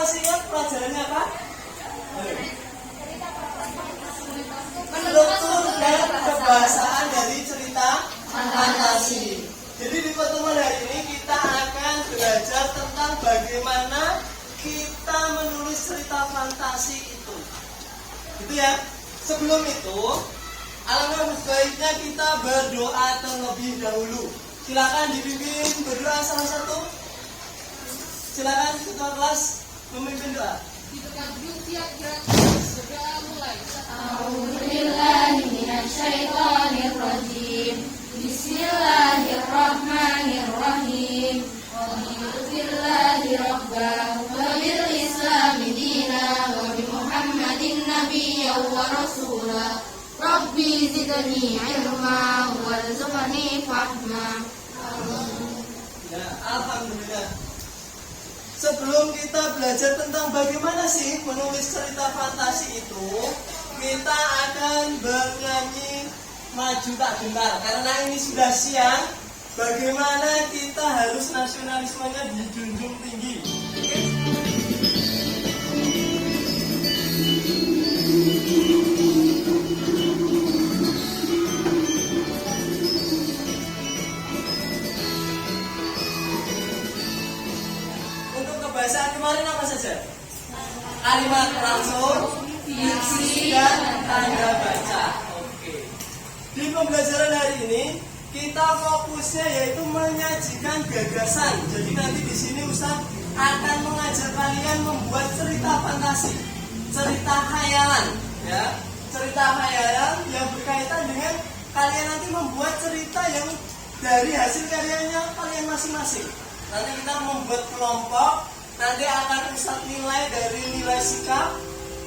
masih ingat pelajarannya apa? Struktur dan kebahasaan dari cerita fantasi. Jadi di pertemuan hari ini kita akan belajar tentang bagaimana kita menulis cerita fantasi itu. Gitu ya. Sebelum itu, alangkah baiknya kita berdoa terlebih dahulu. Silakan dipimpin berdoa salah satu. Silakan ketua kelas memimpin doa. Siap gerak, berdoa mulai. A'udzubillahi minasyaitonirrajim. Bismillahirrahmanirrahim. Alhamdulillahi rabban wa bil islami dinan wa bi Muhammadin nabiyyan wa rasulah. Rabbi zidni ilma warzuqni fahma. Ya, alhamdulillah. Sebelum kita belajar tentang bagaimana sih menulis cerita fantasi itu, kita akan bernyanyi Maju Tak Gentar. Karena ini sudah siang, bagaimana kita harus nasionalismenya dijunjung tinggi. Oke? Bahasa kemarin apa saja? Kalimat langsung, fiksi, dan tanda baca. Oke. Di pembelajaran hari ini kita fokusnya yaitu menyajikan gagasan. Jadi nanti di sini Ustaz akan mengajar kalian membuat cerita fantasi, cerita khayalan, ya, cerita khayalan yang berkaitan dengan kalian nanti membuat cerita yang dari hasil karyanya kalian masing-masing. Nanti kita membuat kelompok. Nanti akan Ustaz nilai dari nilai sikap,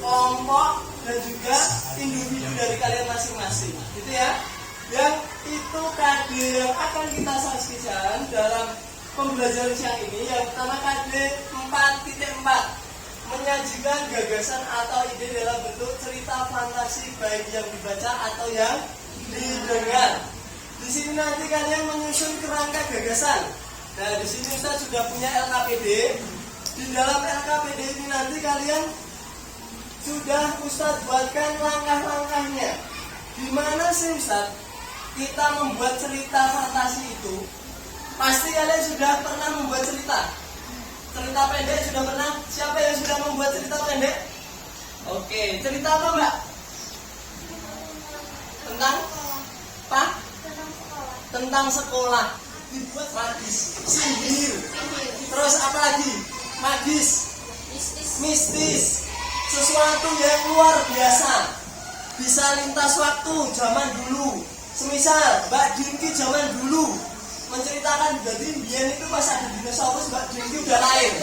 kelompok, dan juga individu dari kalian masing-masing. Gitu ya. Dan itu KD yang akan kita saksikan dalam pembelajaran siang ini. Yang pertama KD 4.4, menyajikan gagasan atau ide dalam bentuk cerita fantasi baik yang dibaca atau yang didengar. Di sini nanti kalian menyusun kerangka gagasan. Nah, di sini Ustaz sudah punya LKPD. Di dalam LKPD ini nanti kalian sudah Ustaz buatkan langkah-langkahnya. Di mana sih Ustaz kita membuat cerita fantasi itu? Pasti kalian sudah pernah membuat cerita. Cerita pendek sudah pernah? Siapa yang sudah membuat cerita pendek? Oke, cerita apa Mbak? Tentang apa? Tentang sekolah. Dibuat magis, sihir. Terus apa lagi? Magis, mistis, sesuatu yang luar biasa, bisa lintas waktu zaman dulu. Semisal Mbak Dinky zaman dulu menceritakan, jadi dia itu pas ada dinosaurus Mbak Dinky udah lahir.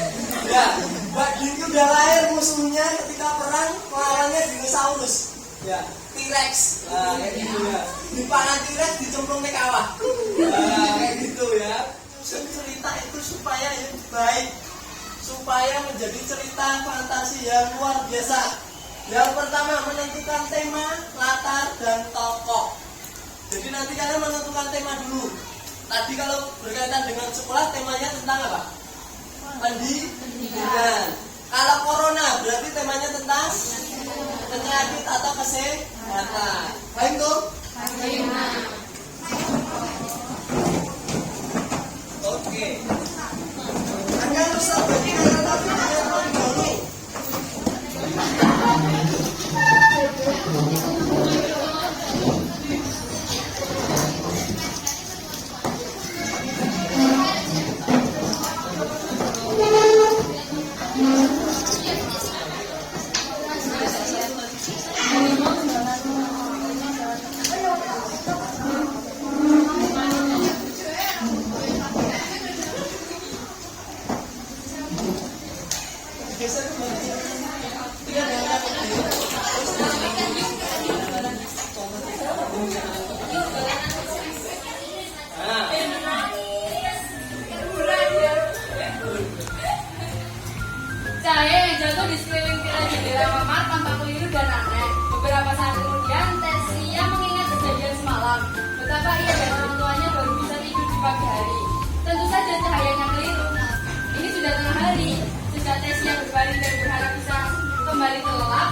Ya, Mbak Dinky udah lahir, musuhnya ketika perang melawannya dinosaurus. Ya, T-Rex. Nah, kayak gitu ya. Dipangan T-Rex dicemplung ke kawah. Nah, kayak gitu ya. Cerita itu supaya yang baik, supaya menjadi cerita fantasi yang luar biasa. Yang pertama, menentukan tema, latar, dan tokoh. Jadi nanti kalian menentukan tema dulu. Tadi kalau berkaitan dengan sekolah, temanya tentang apa? Pendidikan. Kalau corona, berarti temanya tentang penyakit atau kesehatan. Baik tuh? Oke. Akan Ustaz bagikan tapi dengan dahulu. Geser kembali. Tidak ada Cahaya yang jatuh di sekeliling tirai jendela kamar tanpa keliru dan aneh. Beberapa saat kemudian, Tesia mengingat kejadian semalam. Betapa ia dan orang tuanya baru bisa tidur di pagi hari. Tentu saja cahayanya keliru. Ini sudah tengah hari. Sejak Tesia berbaring dari kembali kelelap,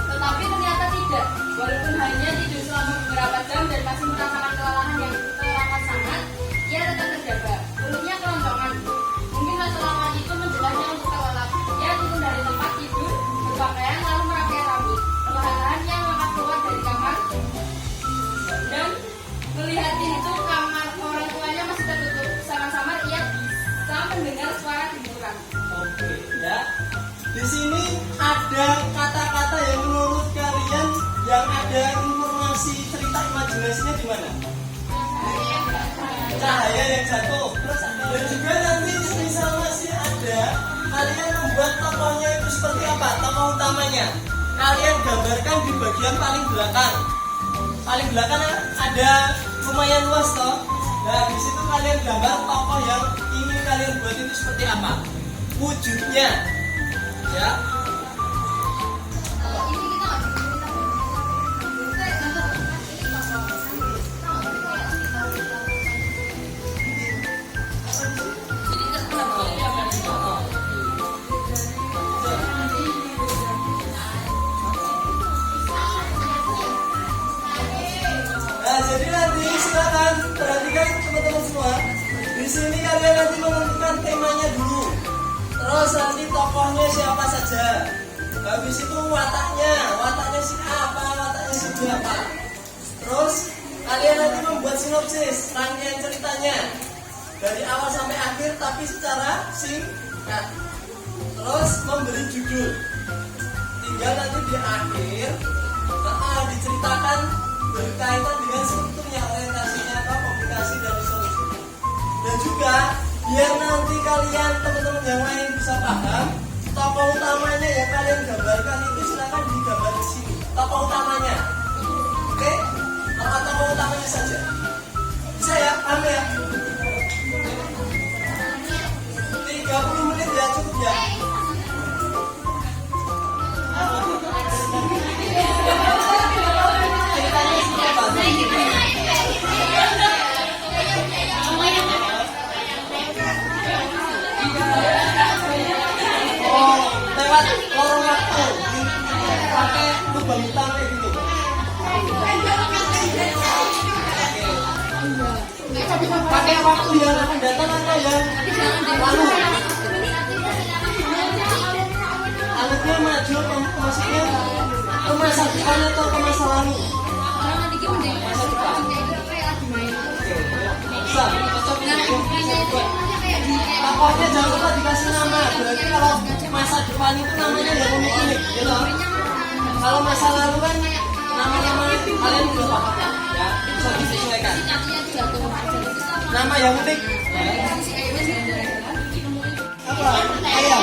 tetapi ternyata tidak. Walaupun hanya tidur selama beberapa jam dan masih merasakan kelelahan yang teramat sangat, ia tetap terjaga. Mulutnya kelontongan. Mungkin masa lama itu menjelasnya untuk kelelap. Ia turun dari tempat tidur, berpakaian lalu merapikan rambut. Perlahan-lahan ia melangkah keluar dari kamar dan melihat pintu kamar orang tuanya masih tertutup. Samar-samar ia bisa mendengar suara tiduran. Oke, ya. Di sini ada kata-kata yang menurut kalian yang ada informasi cerita imajinasinya di mana? Cahaya yang jatuh. Terus dan juga nanti misal masih ada kalian membuat tokohnya itu seperti apa? Tokoh utamanya. Kalian gambarkan di bagian paling belakang. Paling belakang ada lumayan luas toh. Nah, di situ kalian gambar tokoh yang ingin kalian buat itu seperti apa? Wujudnya. Ya. Nah, jadi nanti silakan perhatikan teman-teman semua. Di sini kalian nanti menentukan temanya dulu. Terus nanti tokohnya siapa saja. Habis itu wataknya si apa, wataknya si apa. Terus kalian nanti membuat sinopsis, rangkaian ceritanya dari awal sampai akhir, tapi secara singkat. Terus memberi judul. Tinggal nanti di akhir, diceritakan berkaitan dengan strukturnya, orientasinya apa, komunikasi dan solusi. Dan juga biar nanti kalian teman-teman yang lain bisa paham, tokoh utamanya yang kalian gambarkan itu silakan digambar di sini. Tokoh utamanya, oke? Tokoh utamanya saja. Bisa ya, paham ya? 30 menit ya, cukup ya. Ceritanya seperti apa? Lewat lorong waktu pakai lubang hitam kayak gitu. Pakai waktu yang akan datang atau yang lalu. Alurnya maju, maksudnya ke masa depan atau ke masa lalu. Masa depan. Bisa, cocok tokohnya jangan lupa dikasih nama. Berarti kalau masa depan itu namanya yang unik-unik, gitu. Kalau masa lalu kan nama-nama kalian udah paham, ya. Bisa disesuaikan. Nama yang unik. Apa? Ayam.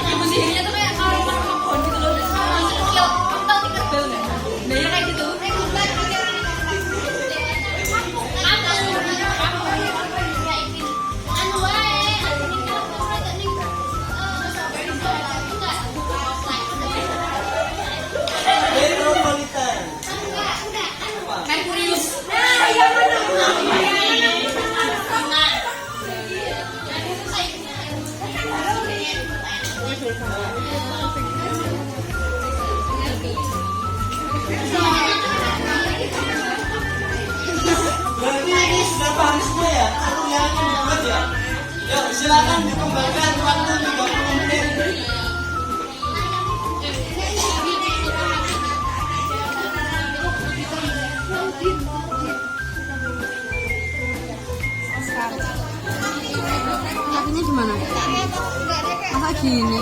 Ibu sihirnya tuh kayak kalau pohon gitu loh, kecil, kental tingkat belnya. Nah ya kayak gitu. Metropolitan. Merkurius. Berarti ini sudah paham semua ya? Alur yang akan dibuat ya? Yuk, silakan dikembangkan waktu 30 menit. Lagunya gimana? Apa gini?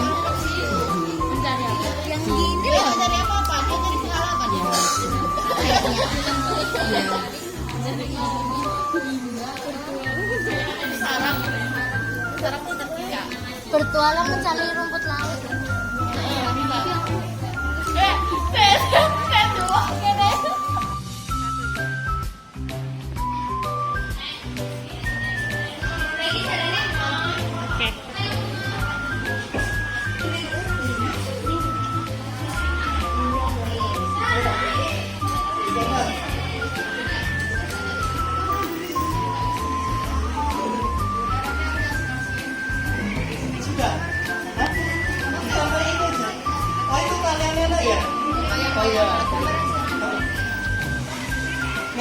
Yang gini loh. Dari apa-apa, dia jadi pengalaman ya. Bertualang mencari rumput laut.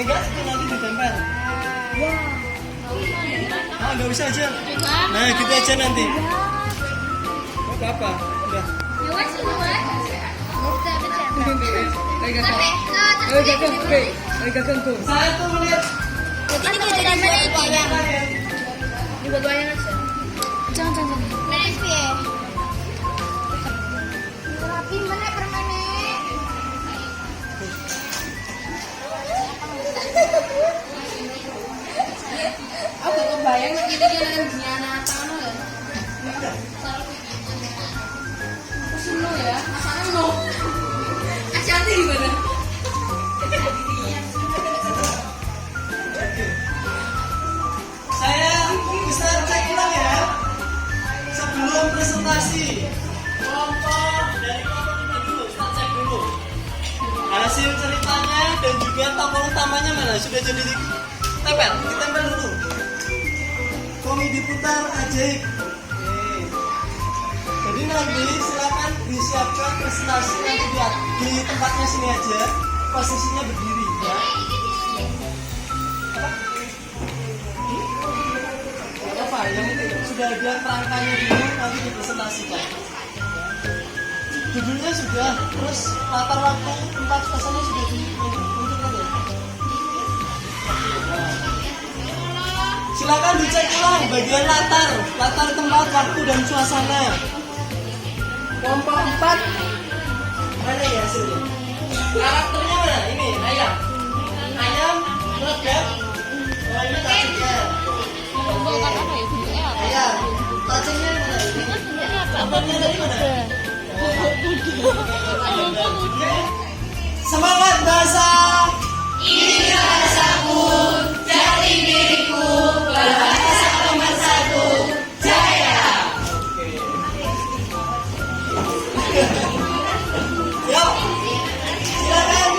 Enggak, itu nanti ditempel. Ah, nggak usah aja. Nah, gitu aja nanti. Nggak apa-apa. Udah. Satu menit. Ini kita di Dua-duanya aja. Jangan. Rapi mana permennya? Aku kebayang ini dia dengan dunia anak kamu ya. Aku seneng ya, asalnya no. Ashanti gimana? Saya bisa cek ulang ya. Sebelum presentasi. Kelompok dari kelompok kita dulu, kita cek dulu. Hasil ceritanya dan juga tokoh utamanya mana? Sudah jadi ditempel, ditempel dulu. Komedi putar ajaib. Oke. Jadi nanti silakan disiapkan presentasi nanti di tempatnya sini aja. Posisinya berdiri ya. Apa? Yang sudah ada kerangkanya dulu nanti dipresentasikan. Judulnya sudah, terus latar waktu tempat suasananya sudah ditunjukkan ya. Silakan dicek ulang bagian latar tempat, waktu dan suasana. Kelompok 4 mana ya hasilnya? Karakternya mana? Ini ayam, meledak. Oh ini cacingnya. Ayam, cacingnya mana? Ini dari mana? Semangat bahasa. Ini rasaku, jati diriku, berbahasa nomor 1, jaya. Yuk, silakan.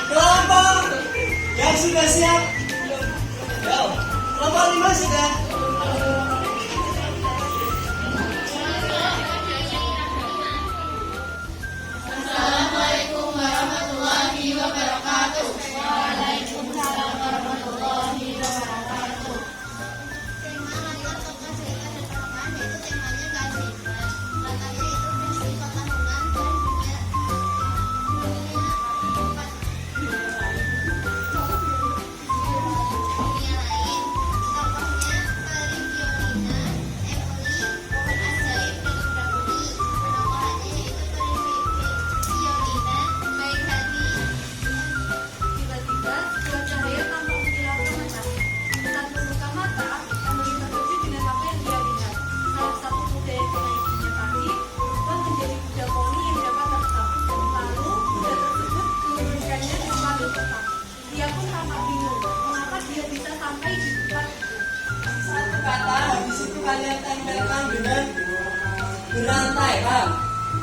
Kelompok yang sudah siap. Yuk, kelompok 5 sudah. Dia pun tampak bingung, mengapa dia bisa sampai di tempat Satu kata habis itu kalian tempelkan dengan berantai, paham?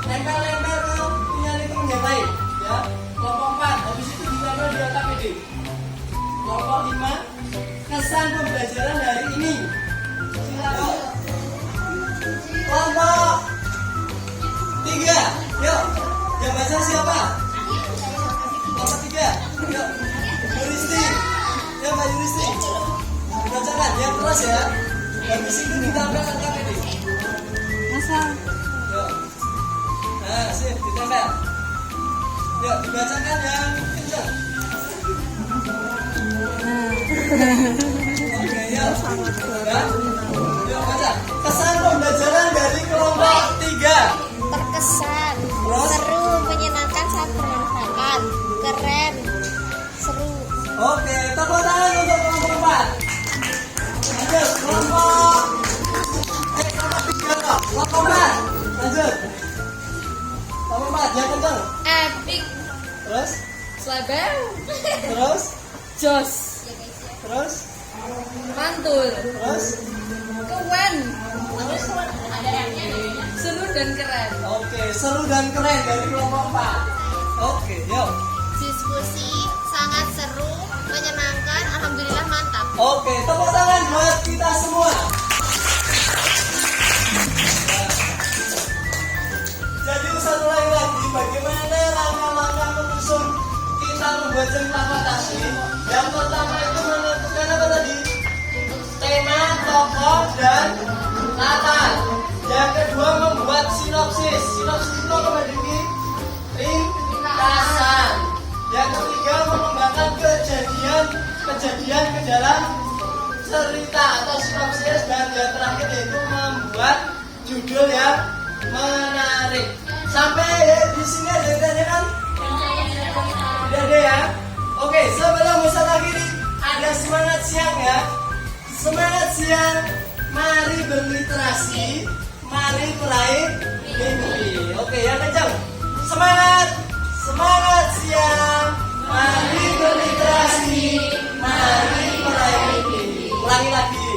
Tempel-tempel ke punya lingkungan yang lain, ya. Kelompok 4 habis itu ditempel di KPD. Kelompok 5 kesan pembelajaran hari ini. Silakan. Kelompok 3, yuk. Yang baca siapa? Kelompok 3, yuk. Yuristi, ya Mbak Yuristi. Dibacakan, yang keras ya. Habis itu ditempelkan KPD. Masa? Yuk. Nah, sip, ditempel. Yuk, dibacakan yang kencang. Oke, yuk. Ya. Yuk, baca. Kesan pembelajaran dari kelompok 3. Terkesan, Terus? seru, menyenangkan, sangat bermanfaat, keren, seru. Oke, tepuk tangan untuk kelompok 4. Lanjut, kelompok 3 kok. Kelompok 4. Lanjut. Kelompok 4, yang kencang. epic, Terus? slebel, Terus? jos, Terus? mantul, Terus? keren, seru dan keren. Oke, seru dan keren dari kelompok 4. Oke, yuk. Diskusi sangat seru, menyenangkan, alhamdulillah mantap. Oke, tepuk tangan buat kita semua. Jadi satu lagi, bagaimana membuat cengkak tadi. Yang pertama itu menentukan apa tadi? Tema, tokoh, dan latar. Yang kedua membuat sinopsis. Sinopsis itu apa Mbak Diki? Ringkasan. Yang ketiga mengembangkan kejadian ke dalam cerita atau sinopsis, dan yang terakhir yaitu membuat judul yang menarik. Sampai di sini ada yang tanya kan? Tidak ada ya? Oke, sebelum Ustaz akhiri, ada semangat siang ya. Semangat siang, mari berliterasi, mari meraih mimpi. Oke, yang kencang. Semangat, semangat siang, mari berliterasi, mari meraih mimpi. Ulangi lagi.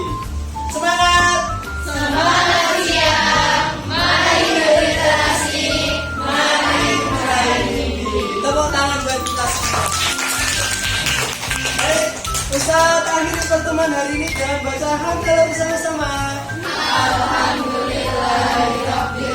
Semangat, semangat siang, mari berliterasi, mari meraih mimpi. Tepuk tangan buat kita semua. Baik, Ustaz akhiri pertemuan hari ini dengan baca hamdalah bersama-sama. Alhamdulillah.